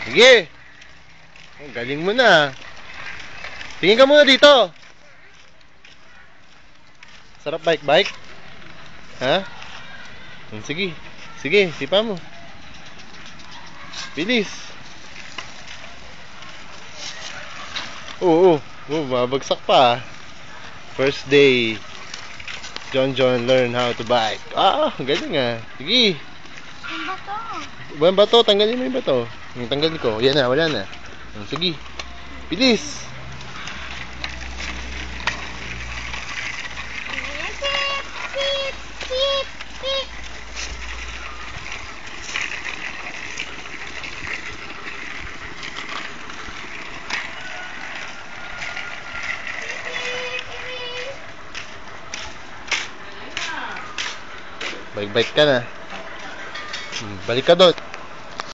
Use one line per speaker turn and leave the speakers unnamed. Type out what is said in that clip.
Sige. Ang galing mo na. Tingin ka muna dito. Sarap bike-bike? Ha? Sige. Sige, sipa mo. Bilis. Oo. Babagsak pa. First day. John learn how to bike. Galing ah. Sige.
Yung bato.
Buwan bato, tanggalin mo yung bato. Yung tanggalin ko. Yan na, wala na. Sige. Bilis.
Sip, sip, sip, sip.
Bike ka na. Balik ka doon.